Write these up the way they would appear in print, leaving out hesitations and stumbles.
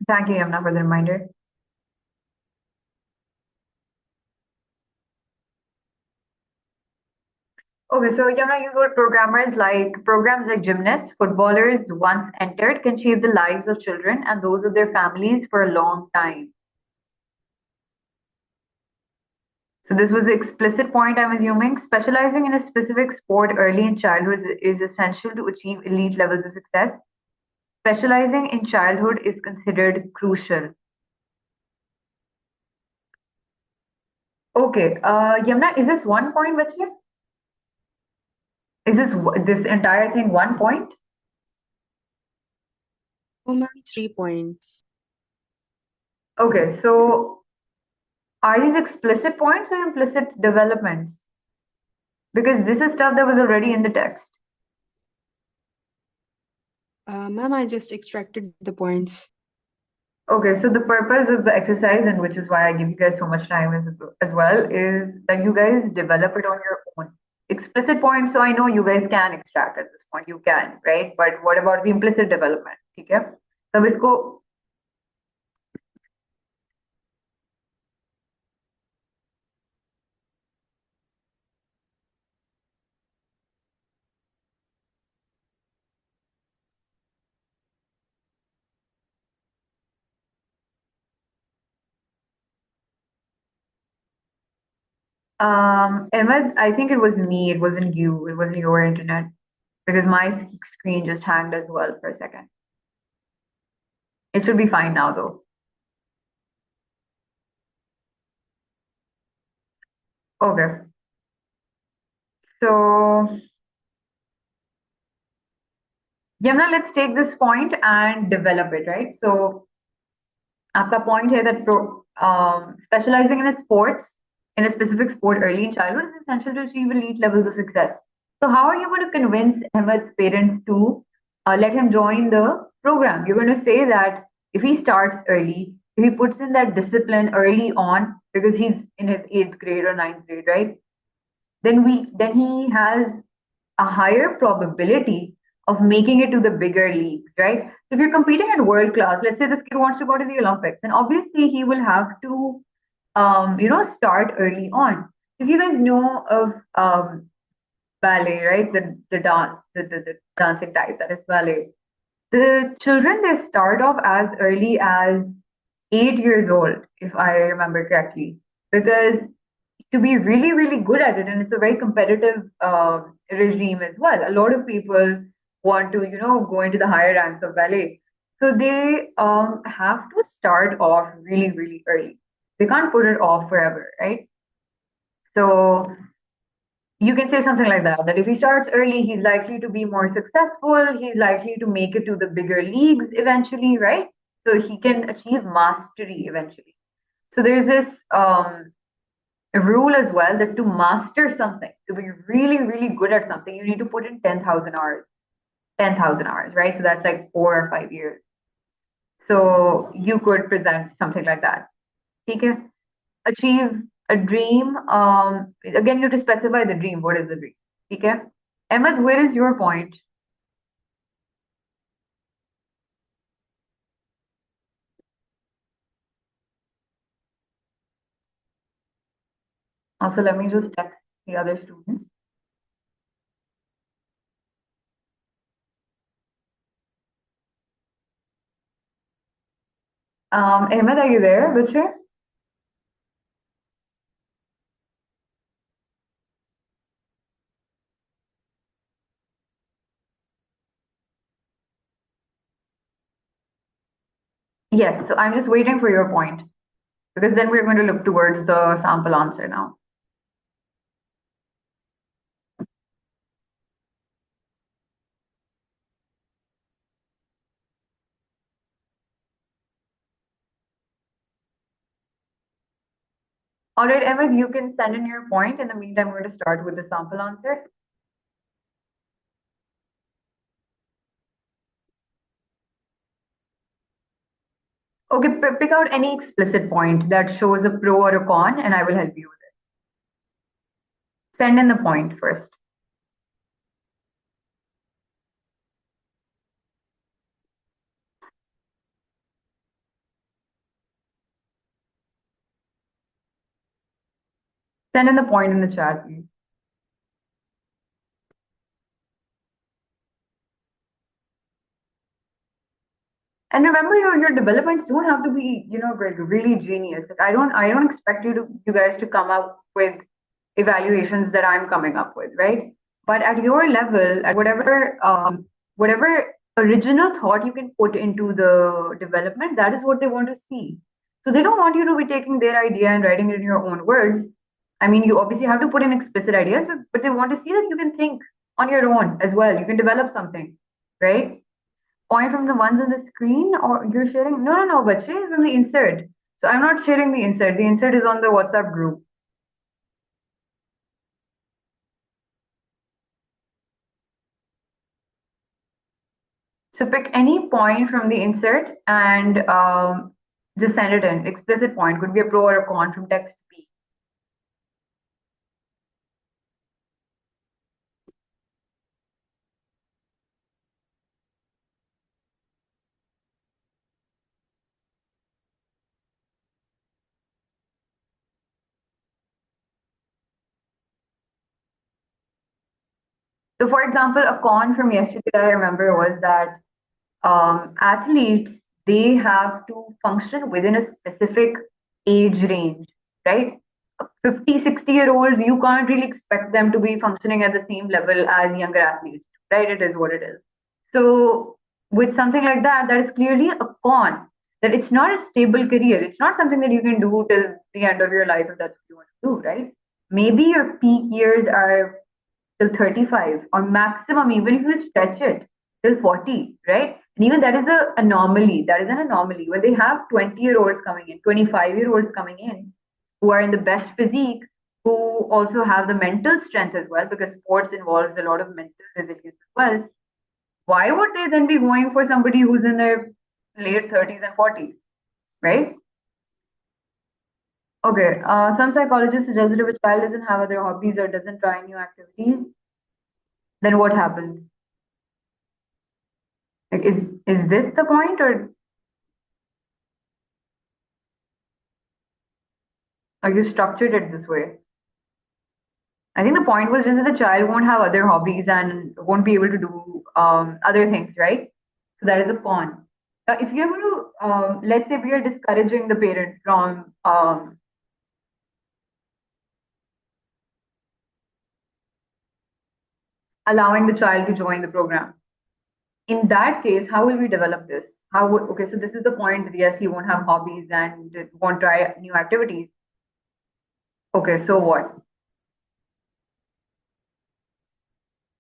Thank you, Yamna, for the reminder. Okay, so Yamna, you wrote programs like gymnasts, footballers once entered can shape the lives of children and those of their families for a long time. So this was the explicit point, I'm assuming. Specializing in a specific sport early in childhood is essential to achieve elite levels of success. Specializing in childhood is considered crucial. Okay, Yamna, is this 1 point, Vachya? Is this entire thing 1 point? Oh, ma'am, 3 points. Okay, so are these explicit points or implicit developments? Because this is stuff that was already in the text. Ma'am, I just extracted the points. Okay, so the purpose of the exercise, and which is why I give you guys so much time as well, is that you guys develop it on your own. Explicit points, so I know you guys can extract at this point, you can, right? But what about the implicit development? Okay, so इसको Ahmed, I think it was me, it wasn't you, it wasn't your internet because my screen just hanged as well for a second. It should be fine now though. Okay, so Yamna, let's take this point and develop it, right? So आपका point है that specializing in a sports, in a specific sport early in childhood is essential to achieve elite levels of success. So how are you going to convince Ahmed's parents to let him join the program? You're going to say that if he starts early, if he puts in that discipline early on, because he's in his 8th grade or 9th grade, right? Then he has a higher probability of making it to the bigger leagues, right? So if you're competing at world class, let's say this kid wants to go to the Olympics, and obviously he will have to, start early on. If you guys know of ballet, right, the dance, the dancing type that is ballet, the children they start off as early as 8 years old, if I remember correctly, because to be really, really good at it, and it's a very competitive regime as well. A lot of people want to, go into the higher ranks of ballet. So they have to start off really, really early. They can't put it off forever, right? So you can say something like that, that if he starts early, he's likely to be more successful. He's likely to make it to the bigger leagues eventually, right? So he can achieve mastery eventually. So there's this a rule as well that to master something, to be really, really good at something, you need to put in 10,000 hours. 10,000 hours, right? So that's like 4 or 5 years. So you could present something like that. Okay? Achieve a dream. Again, you have to specify the dream. What is the dream? Okay? Ahmed, where is your point? Also, let me just text the other students. Ahmed, are you there, Butcher? Yes, so I'm just waiting for your point because then we're going to look towards the sample answer now. All right, Ahmed, you can send in your point. In the meantime, we're going to start with the sample answer. Okay, pick out any explicit point that shows a pro or a con, and I will help you with it. Send in the point first. Send in the point in the chat, please. And remember, your developments don't have to be, like really genius. Like I don't expect you guys to come up with evaluations that I'm coming up with, right? But at your level, at whatever original thought you can put into the development, that is what they want to see. So they don't want you to be taking their idea and writing it in your own words. I mean, you obviously have to put in explicit ideas, but they want to see that you can think on your own as well. You can develop something, right? Point from the ones on the screen, or you're sharing? No, bache, from the insert. So I'm not sharing the insert. The insert is on the WhatsApp group. So pick any point from the insert and just send it in. Explicit point could be a pro or a con from text B. So for example, a con from yesterday that I remember was that athletes, they have to function within a specific age range, right? 50, 60-year olds, you can't really expect them to be functioning at the same level as younger athletes, right? It is what it is. So with something like that, that is clearly a con, that it's not a stable career. It's not something that you can do till the end of your life if that's what you want to do, right? Maybe your peak years are till 35, or maximum, even if you stretch it till 40, right? And even that is an anomaly. That is an anomaly where they have 20-year-olds coming in, 25-year-olds coming in, who are in the best physique, who also have the mental strength as well, because sports involves a lot of mental resilience as well. Why would they then be going for somebody who's in their late 30s and 40s, right? Okay, some psychologists suggest that if a child doesn't have other hobbies or doesn't try new activities, then what happens? Like, is this the point, or you structured it this way? I think the point was just that the child won't have other hobbies and won't be able to do other things, right? So that is a con. If you're going to, let's say we are discouraging the parent from allowing the child to join the program. In that case, how will we develop this? Okay, so this is the point that yes, he won't have hobbies and won't try new activities. Okay, so what?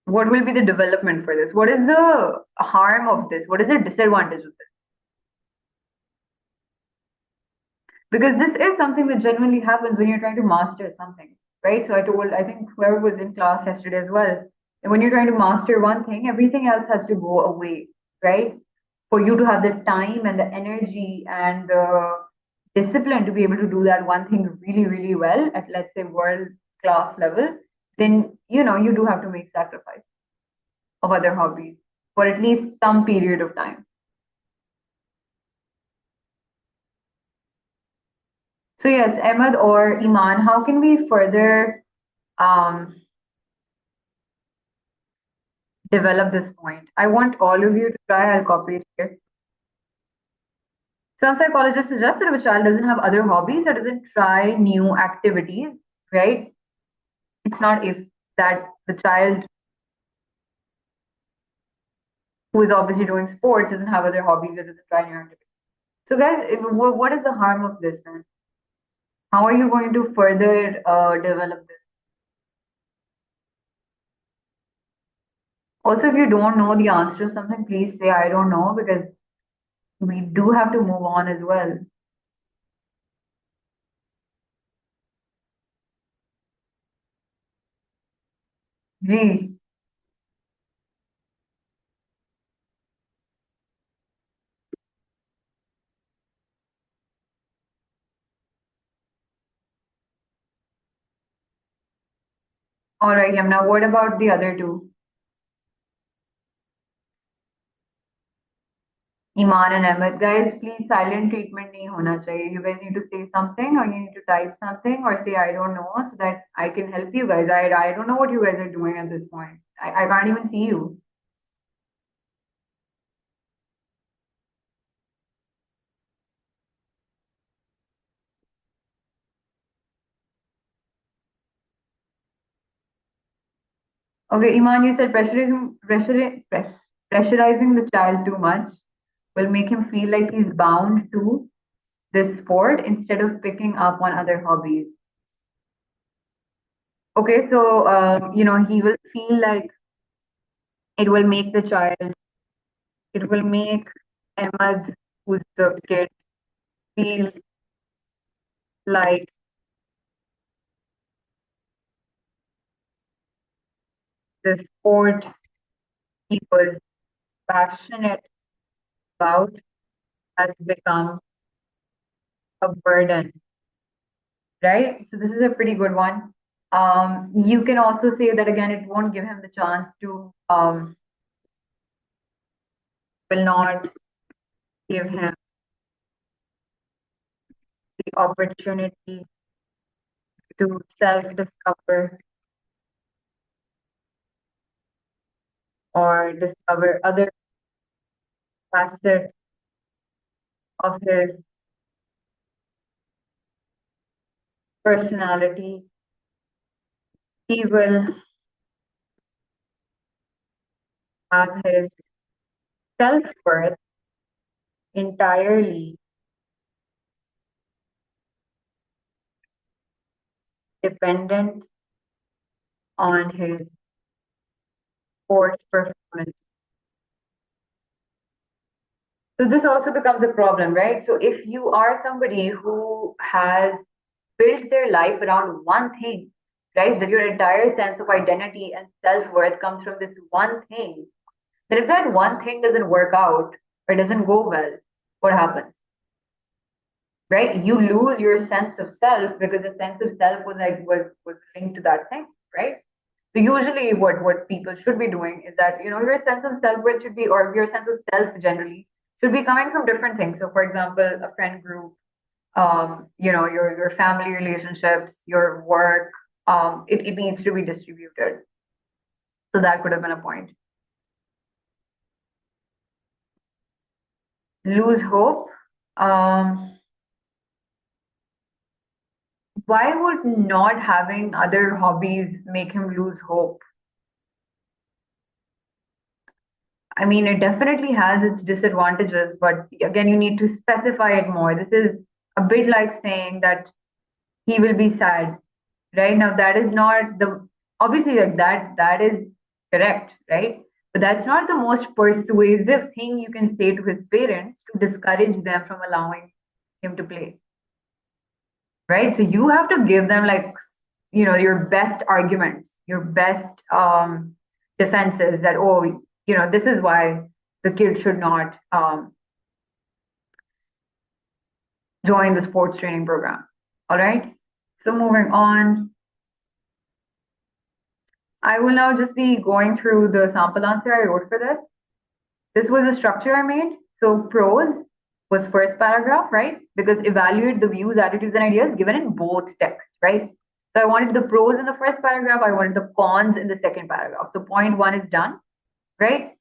What will be the development for this? What is the harm of this? What is the disadvantage of this? Because this is something that genuinely happens when you're trying to master something, right? So I think whoever was in class yesterday as well, and when you're trying to master one thing, everything else has to go away, right? For you to have the time and the energy and the discipline to be able to do that one thing really, really well at, let's say, world class level, then you do have to make sacrifice of other hobbies for at least some period of time. So yes, Ahmed or Iman, how can we further um, develop this point? I want all of you to try. I'll copy it here. Some psychologists suggest that if a child doesn't have other hobbies or doesn't try new activities, right? It's not if, that the child who is obviously doing sports doesn't have other hobbies or doesn't try new activities. So guys, what is the harm of this then? How are you going to further develop this? Also, if you don't know the answer to something, please say I don't know, because we do have to move on as well. Gee, all right, Yamna, what about the other two? Iman and Ahmed, guys, please silent treatment nahi hona chahiye. You guys need to say something or you need to type something or say I don't know so that I can help you guys. I don't know what you guys are doing at this point. I can't even see you. Okay, Iman, you said pressurizing the child too much will make him feel like he's bound to this sport instead of picking up on other hobbies. Okay, so he will feel like it will make the child, it will make Ahmed, who's the kid, feel like the sport he was passionate about has become a burden, right? So this is a pretty good one. You can also say that again, it won't give him the chance to, will not give him the opportunity to self-discover or discover other facets of his personality. He will have his self-worth entirely dependent on his sports performance. So this also becomes a problem, right? So if you are somebody who has built their life around one thing, right, that your entire sense of identity and self-worth comes from this one thing, then if that one thing doesn't work out or doesn't go well, what happens? Right? You lose your sense of self because the sense of self was linked to that thing, right? So usually what people should be doing is that, your sense of self-worth should be, or your sense of self generally should be coming from different things. So for example, a friend group, your family relationships, your work, it needs to be distributed. So that could have been a point. Lose hope. Um, why would not having other hobbies make him lose hope? I mean, it definitely has its disadvantages, but again, you need to specify it more. This is a bit like saying that he will be sad, right? Now, that is not the, obviously, like that is correct, right? But that's not the most persuasive thing you can say to his parents to discourage them from allowing him to play, right? So you have to give them like, your best arguments, your best defenses that, oh, this is why the kid should not join the sports training program. All right. So moving on, I will now just be going through the sample answer I wrote for this. This was a structure I made. So pros was first paragraph, right? Because evaluate the views, attitudes, and ideas given in both texts, right? So I wanted the pros in the first paragraph, I wanted the cons in the second paragraph. So point one is done, right?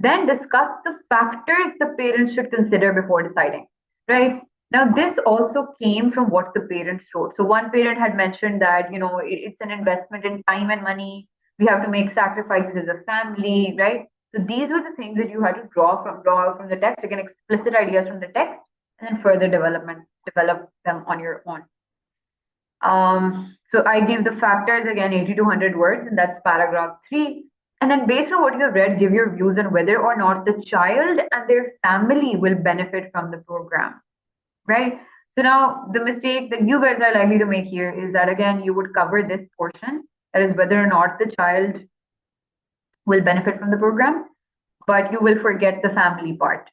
Then discuss the factors the parents should consider before deciding, right? Now, this also came from what the parents wrote. So one parent had mentioned that, it's an investment in time and money. We have to make sacrifices as a family, right? So these were the things that you had to draw out from the text, again, explicit ideas from the text, and then further develop them on your own. So I give the factors again 80 to 100 words, and that's paragraph 3. And then based on what you have read, give your views on whether or not the child and their family will benefit from the program, right? So now the mistake that you guys are likely to make here is that again, you would cover this portion, that is whether or not the child will benefit from the program, but you will forget the family part,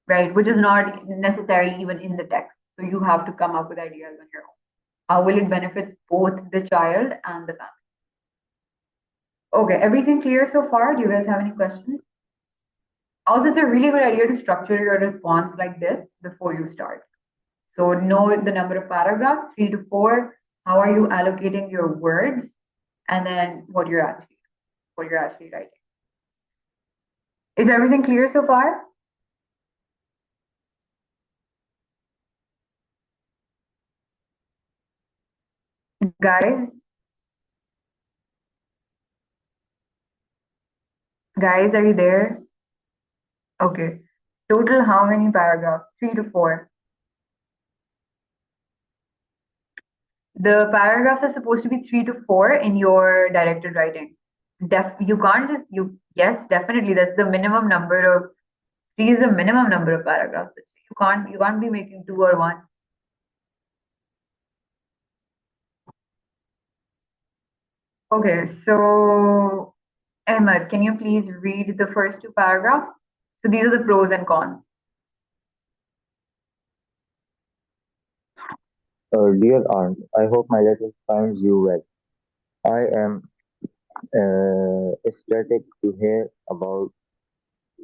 right? Which is not necessarily even in the text. So you have to come up with ideas on your own. How will it benefit both the child and the family? Okay, everything clear so far? Do you guys have any questions? Also, it's a really good idea to structure your response like this before you start. So know the number of paragraphs, 3 to 4. How are you allocating your words, and then what you're actually writing. Is everything clear so far, guys? Guys, are you there? Okay. Total, how many paragraphs? 3 to 4. The paragraphs are supposed to be 3 to 4 in your directed writing. You can't just yes, definitely that's the minimum number of three is the minimum number of paragraphs. You can't be making 2 or 1. Okay, so Ahmed, can you please read the first 2 paragraphs? So these are the pros and cons. Dear aunt, I hope my letter finds you well. I am ecstatic to hear about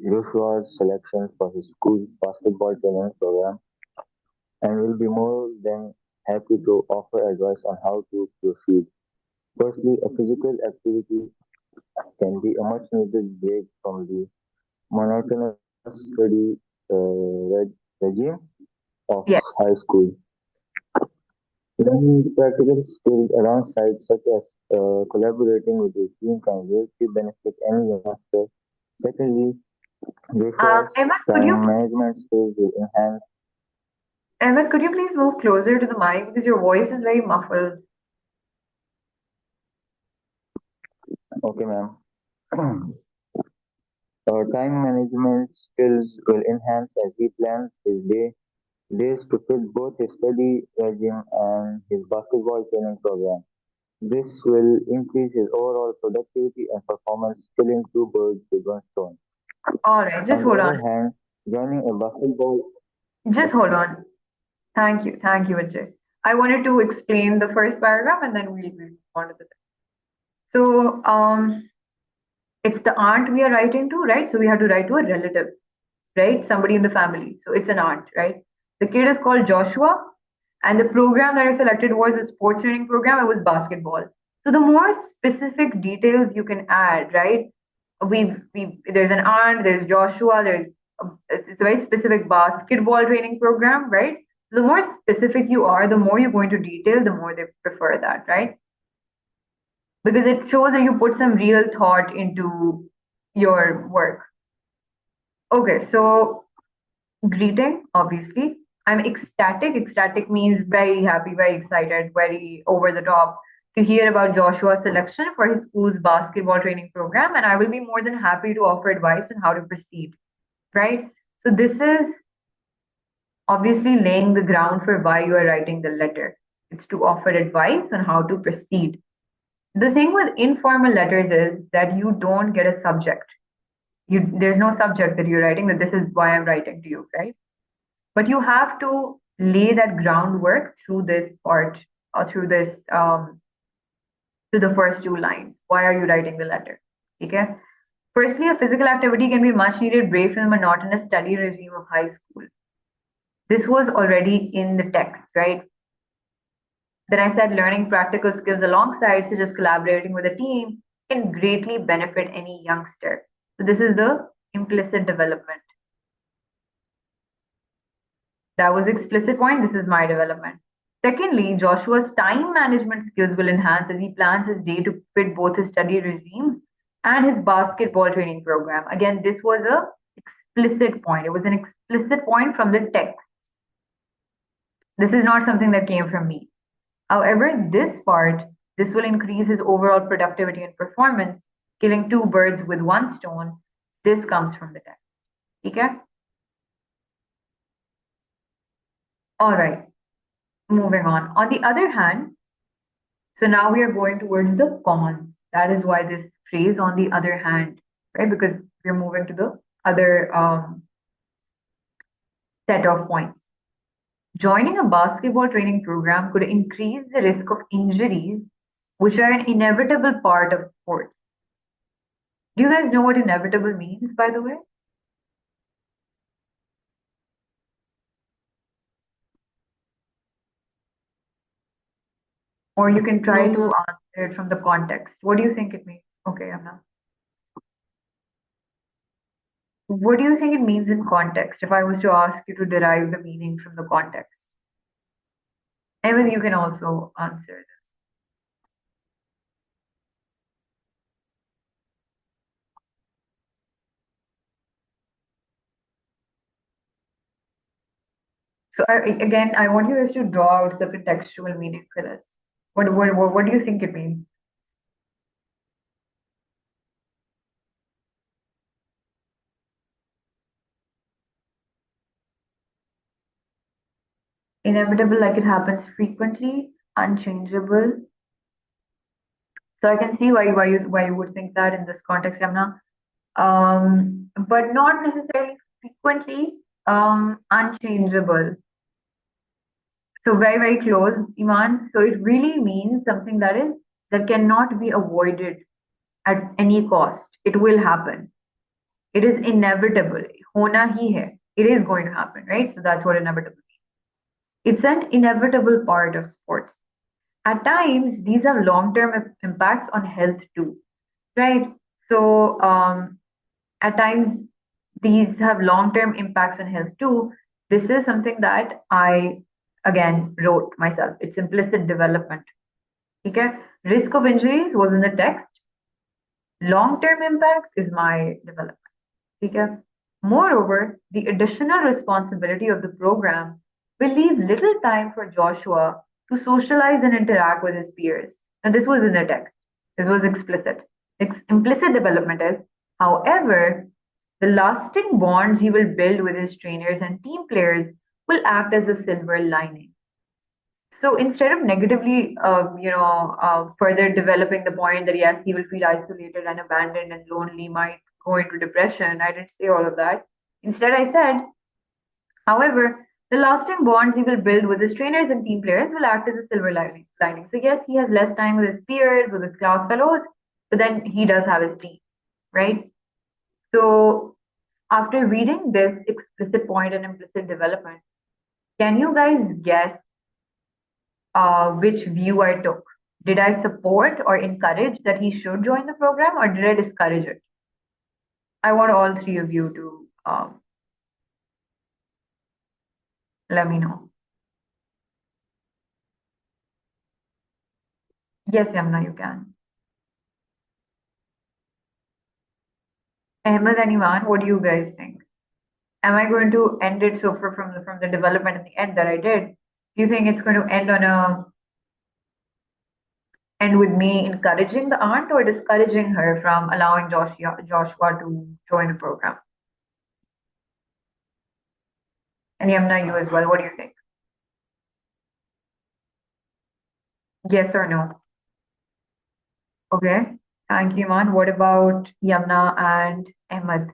Joshua's selection for his school's basketball training program and will be more than happy to offer advice on how to proceed. Firstly, a physical activity can be a much needed break from the monotonous study regime of Yes. high school. Learning practical skills alongside, such as collaborating with your team, can greatly benefit any youngster. Secondly, Joshua's Ahmed, time management skills will enhance. Could you please move closer to the mic because your voice is very muffled. Okay, ma'am. Time management skills will enhance as he plans his days to fit both his study regime and his basketball training program. This will increase his overall productivity and performance, killing two birds with one stone. All right, just On the hold on. other hand, joining a basketball. Just hold on. Thank you. Thank you, Vijay. I wanted to explain the first paragraph and then we'll move on to the next. So, it's the aunt we are writing to, right? So we have to write to a relative, right? Somebody in the family. So it's an aunt, right? The kid is called Joshua, and the program that I selected was a sports training program. It was basketball. So the more specific details you can add, right? We there's an aunt, there's Joshua, it's a very specific basketball training program, right? The more specific you are, the more you're going to detail, the more they prefer that, right? Because it shows that you put some real thought into your work. Okay, so greeting, obviously. I'm ecstatic. Ecstatic means very happy, very excited, very over the top to hear about Joshua's selection for his school's basketball training program. And I will be more than happy to offer advice on how to proceed, right? So this is obviously laying the ground for why you are writing the letter. It's to offer advice on how to proceed. The thing with informal letters is that you don't get a subject. There's no subject that you're writing that this is why I'm writing to you, right? But you have to lay that groundwork through this part or through this to the first 2 lines. Why are you writing the letter? Okay. Firstly, a physical activity can be much needed break from the monotonous study regime of high school. This was already in the text, right? Then I said learning practical skills alongside, such as collaborating with a team, can greatly benefit any youngster. So this is the implicit development. That was explicit point. This is my development. Secondly, Joshua's time management skills will enhance as he plans his day to fit both his study regime and his basketball training program. Again, this was a explicit point. It was an explicit point from the text. This is not something that came from me. However, this will increase his overall productivity and performance, killing two birds with one stone. This comes from the text. Okay? All right. Moving on. On the other hand, so now we are going towards the cons. That is why this phrase on the other hand, right? Because we're moving to the other set of points. Joining a basketball training program could increase the risk of injuries, which are an inevitable part of sports. Do you guys know what inevitable means, by the way? Or you can try No, to ma'am. answer it from the context. What do you think it means? Okay, Amna. What do you think it means in context if I was to ask you to derive the meaning from the context? Evan, you can also answer this. So again, I want you guys to draw out the contextual meaning for this. What do you think it means? Inevitable, like it happens frequently, unchangeable. So I can see why you would think that in this context, Amna. But not necessarily frequently, unchangeable. So very close, Iman. So it really means something that cannot be avoided at any cost. It will happen. It is inevitable. Hona hi hai. It is going to happen, right? So that's what inevitable means. It's an inevitable part of sports. At times, these have long-term impacts on health too, right? So at times, these have long-term impacts on health too. This is something that I again wrote myself. It's implicit development. Okay, risk of injuries was in the text. Long-term impacts is my development. Okay. Moreover, the additional responsibility of the program will leave little time for Joshua to socialize and interact with his peers. And this was in the text. This was explicit. Implicit development is, however, the lasting bonds he will build with his trainers and team players will act as a silver lining. So instead of negatively, further developing the point that yes, he will feel isolated and abandoned and lonely, might go into depression, I didn't say all of that. Instead, I said, however, the lasting bonds he will build with his trainers and team players will act as a silver lining. So yes, he has less time with his peers, with his class fellows, but then he does have his team, right? So after reading this explicit point and implicit development, can you guys guess which view I took? Did I support or encourage that he should join the program, or did I discourage it? I want all three of you to let me know. Yes, Yamna, you can. Ahmed and Iman, what do you guys think? Am I going to end it so from the development at the end that I did? Do you think it's going to end with me encouraging the aunt or discouraging her from allowing Joshua to join the program? And Yamna, you as well. What do you think? Yes or no? Okay. Thank you, Man. What about Yamna and Ahmed?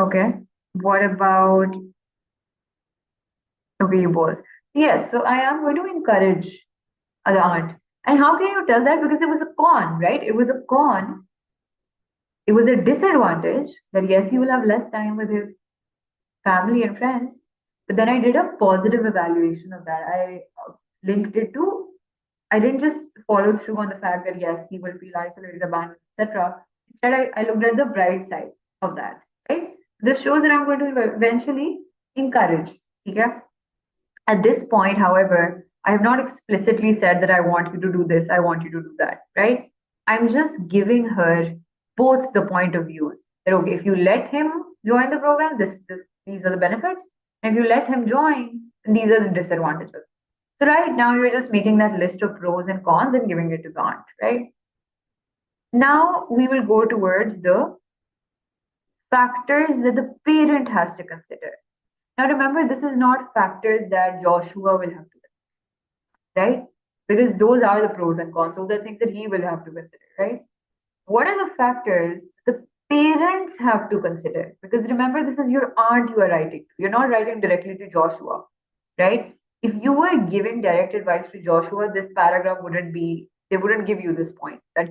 Okay. What about, okay, you both. Yes, so I am going to encourage the aunt. And how can you tell that? Because it was a con, right? It was a con. It was a disadvantage that yes, he will have less time with his family and friends. But then I did a positive evaluation of that. I linked it to, I didn't just follow through on the fact that yes, he will feel isolated, abandoned, etc. Instead, I looked at the bright side of that, right? This shows that I'm going to eventually encourage. Okay? At this point, however, I have not explicitly said that I want you to do this, I want you to do that, right? I'm just giving her both the point of views. That okay, if you let him join the program, these are the benefits. And if you let him join, then these are the disadvantages. So right now you're just making that list of pros and cons and giving it to the aunt, right? Now we will go towards the factors that the parent has to consider. Now remember, this is not factors that Joshua will have to consider, right? Because those are the pros and cons. Those are things that he will have to consider, right? What are the factors the parents have to consider? Because remember, this is your aunt you are writing to. You're not writing directly to Joshua, right? If you were giving direct advice to Joshua, this paragraph wouldn't be, they wouldn't give you this point that,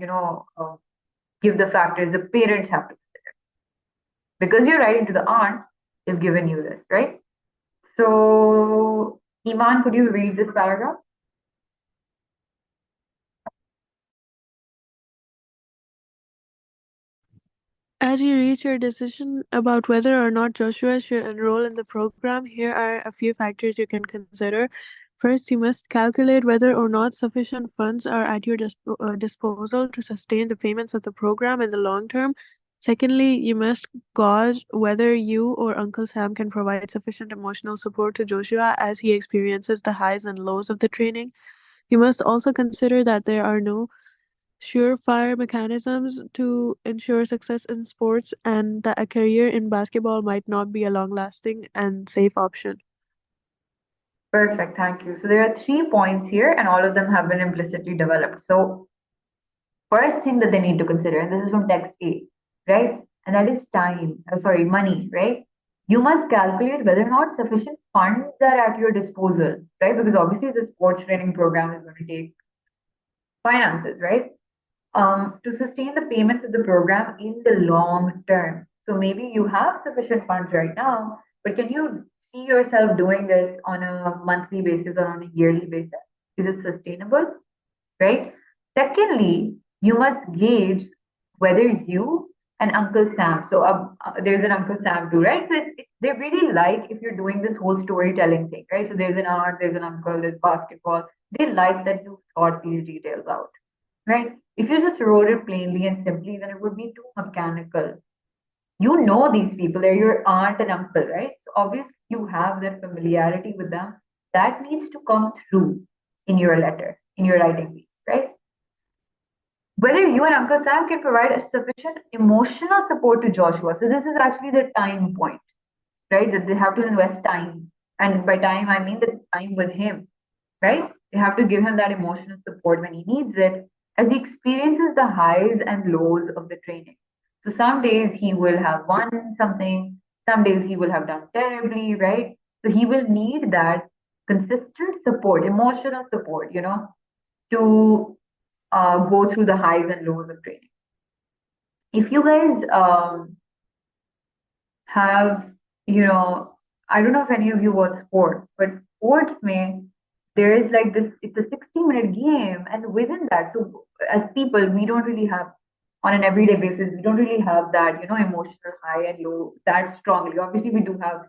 give the factors the parents have to consider. Because you're writing to the aunt, they've given you this, right? So, Iman, could you read this paragraph? As you reach your decision about whether or not Joshua should enroll in the program, here are a few factors you can consider. First, you must calculate whether or not sufficient funds are at your disposal to sustain the payments of the program in the long term. Secondly, you must gauge whether you or Uncle Sam can provide sufficient emotional support to Joshua as he experiences the highs and lows of the training. You must also consider that there are no surefire mechanisms to ensure success in sports and that a career in basketball might not be a long-lasting and safe option. Perfect, thank you. So there are 3 points here, and all of them have been implicitly developed. So first thing that they need to consider, and this is from text A, right? And that is time, sorry, money, right? You must calculate whether or not sufficient funds are at your disposal, right? Because obviously the sports training program is going to take finances, right? To sustain the payments of the program in the long term. So maybe you have sufficient funds right now, but can you see yourself doing this on a monthly basis or on a yearly basis? Is it sustainable? Right? Secondly, you must gauge whether you and Uncle Sam, so there's an Uncle Sam too, right? So they really like if you're doing this whole storytelling thing, right? So there's an aunt, there's an uncle, there's basketball. They like that you thought these details out, right? If you just wrote it plainly and simply, then it would be too mechanical. You know these people, they're your aunt and uncle, right? So obviously you have that familiarity with them. That needs to come through in your letter, in your writing piece, right? Whether you and Uncle Sam can provide a sufficient emotional support to Joshua. So this is actually the time point, right? That they have to invest time. And by time, I mean the time with him, right? They have to give him that emotional support when he needs it as he experiences the highs and lows of the training. So some days he will have won something, some days he will have done terribly, right? So he will need that consistent support, emotional support, to go through the highs and lows of training. If you guys have, I don't know if any of you watch sports, but sports may, there is like this, it's a 60-minute game, and within that, so as people, we don't really have, on an everyday basis, we don't really have that, emotional high and low that strongly. Obviously, we do have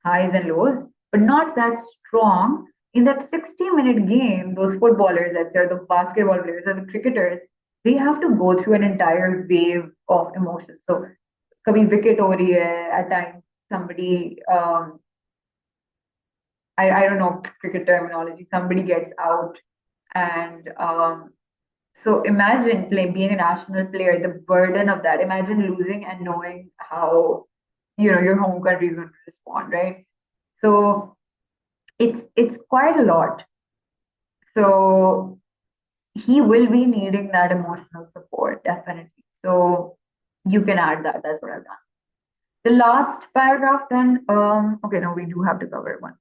highs and lows, but not that strong. In that 60-minute game, those footballers, let's say, or the basketball players or the cricketers, they have to go through an entire wave of emotions. So, कभी wicket हो रही है, at times somebody, I don't know cricket terminology, somebody gets out, and so imagine being a national player, the burden of that. Imagine losing and knowing how your home country is going to respond, right? So it's quite a lot. So he will be needing that emotional support, definitely. So you can add that. That's what I've done. The last paragraph then, okay, no, we do have to cover one.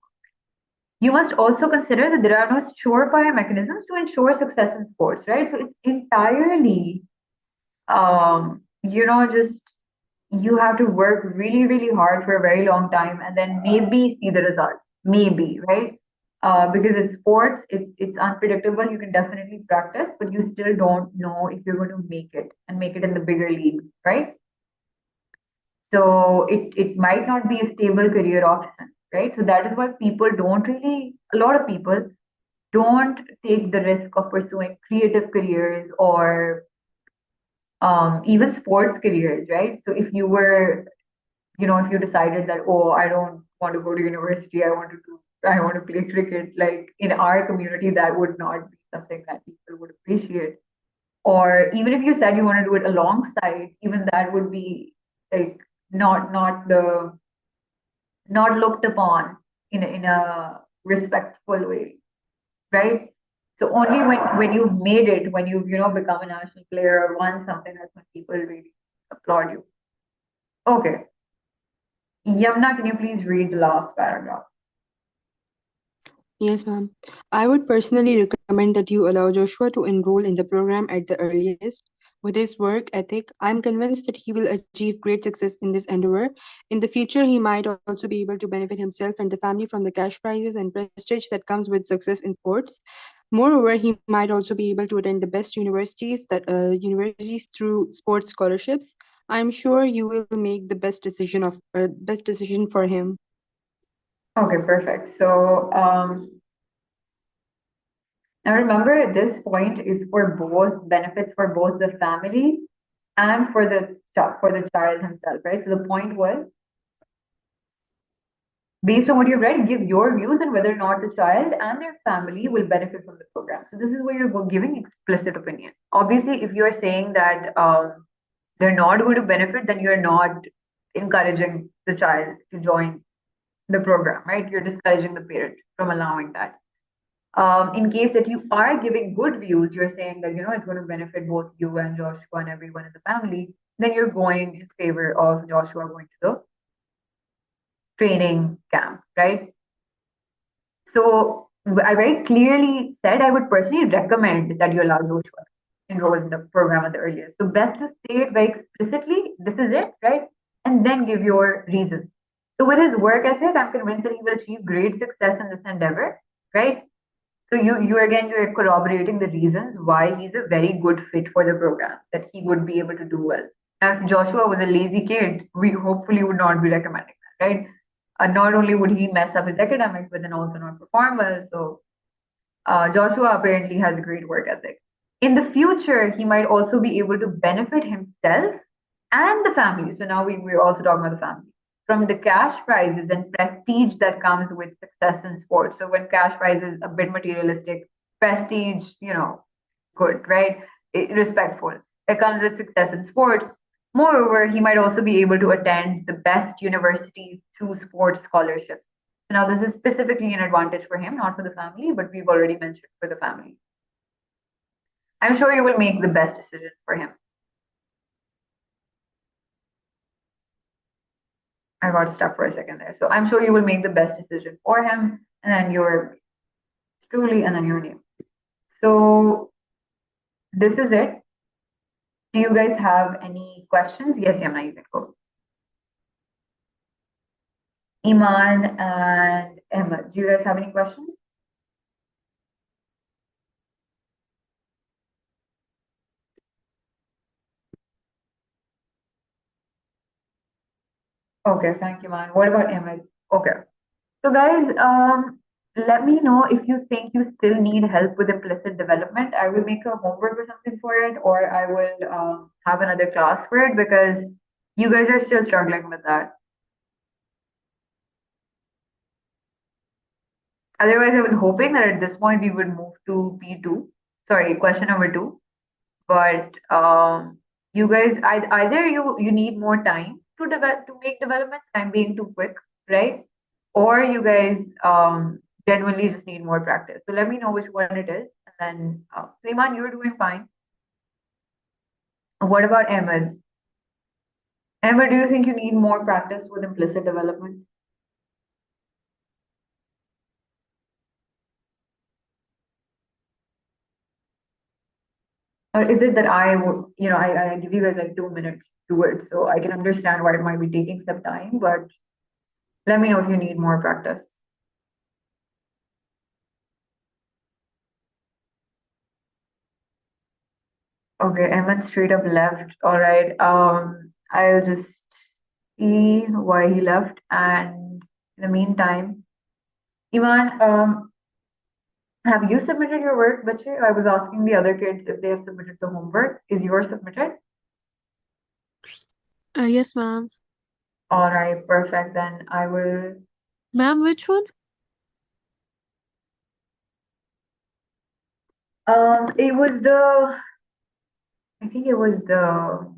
You must also consider that there are no surefire mechanisms to ensure success in sports, right? So it's entirely, just you have to work really, really hard for a very long time and then maybe see the results. Maybe, right? Because it's sports, it's unpredictable. You can definitely practice, but you still don't know if you're going to make it and make it in the bigger league, right? So it might not be a stable career option, right? So that is why people don't really, a lot of people don't take the risk of pursuing creative careers or even sports careers, right? So if you were, if you decided that, oh, I don't want to go to university, I want to play cricket, like in our community, that would not be something that people would appreciate. Or even if you said you want to do it alongside, even that would be like not looked upon in a respectful way, right? So only when you've made it, when you've become a national player or won something, that's when people really applaud you. Okay, Yamna, can you please read the last paragraph? Yes, ma'am. I would personally recommend that you allow Joshua to enroll in the program at the earliest. With his work ethic, I'm convinced that he will achieve great success in this endeavor. In the future, he might also be able to benefit himself and the family from the cash prizes and prestige that comes with success in sports. Moreover, he might also be able to attend the best universities through sports scholarships. I'm sure you will make the best decision for him. Okay, perfect. So now remember at this point it's for both benefits for both the family and for the child himself, right? So the point was based on what you've read, give your views on whether or not the child and their family will benefit from the program. So this is where you're giving explicit opinion. Obviously, if you're saying that they're not going to benefit, then you're not encouraging the child to join the program, right? You're discouraging the parent from allowing that. In case that you are giving good views, you're saying that it's going to benefit both you and Joshua and everyone in the family, then you're going in favor of Joshua going to the training camp, right? So I very clearly said I would personally recommend that you allow Joshua enroll in the program at the earliest. So best to say it very explicitly, this is it, right? And then give your reasons. So with his work ethic, I'm convinced that he will achieve great success in this endeavor, right? So you're corroborating the reasons why he's a very good fit for the program, that he would be able to do well. Now, if Joshua was a lazy kid, we hopefully would not be recommending that, right? Not only would he mess up his academics, but then also not perform well. So Joshua apparently has a great work ethic. In the future, he might also be able to benefit himself and the family. So now we're also talking about the family from the cash prizes and prestige that comes with success in sports. So when cash prize is a bit materialistic, prestige, good, right? Respectful. That comes with success in sports. Moreover, he might also be able to attend the best universities through sports scholarships. So now this is specifically an advantage for him, not for the family, but we've already mentioned for the family. I'm sure you will make the best decision for him. I got stuck for a second there. So I'm sure you will make the best decision for him, and then you're truly, and then your name. So this is it. Do you guys have any questions? Yes, Yamna, you can go. Iman and Ahmed, do you guys have any questions? Okay, thank you, man. What about Ahmed? Okay. So guys, let me know if you think you still need help with implicit development. I will make a homework or something for it, or I will have another class for it because you guys are still struggling with that. Otherwise, I was hoping that at this point we would move to P2. Sorry, question number 2. But you guys, either you need more time to make developments, time being too quick, right? Or you guys genuinely just need more practice. So let me know which one it is, and then Sliman, you're doing fine. What about Ahmed? Ahmed, do you think you need more practice with implicit development? Or is it that I give you guys like 2 minutes to it, so I can understand why it might be taking some time, but let me know if you need more practice. Okay, Ahmed straight up left. All right. I'll just see why he left, and in the meantime, Iman, have you submitted your work, Bache? I was asking the other kids if they have submitted the homework. Is yours submitted? Yes, ma'am. All right, perfect. Then I will. Ma'am, which one? It was the. I think it was the.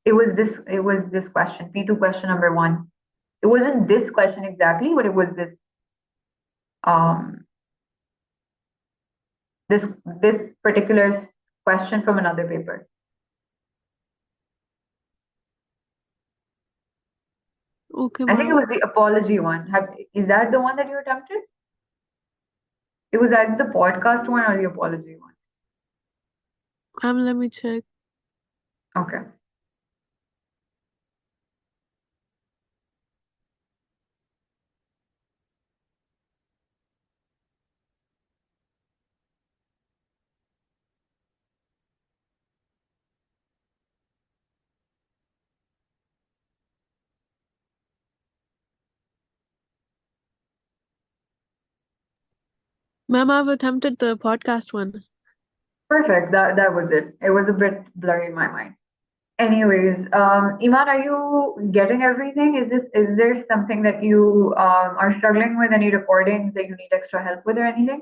It was this. It was this question. P2 question number 1. It wasn't this question exactly, but it was this. Um, this particular question from another paper. Okay, I think it ma'am. was the apology one. Is that the one that you attempted? It was either the podcast one or the apology one. Ma'am, let me check. Okay. Ma'am, I've attempted the podcast one. Perfect. That was it. It was a bit blurry in my mind. Anyways, Iman, are you getting everything? Is there something that you are struggling with? Any recordings that you need extra help with or anything?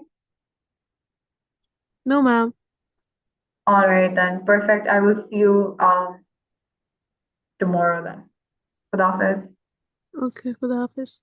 No, ma'am. All right then. Perfect. I will see you tomorrow then. Khudafez. Okay, Khuda Hafiz.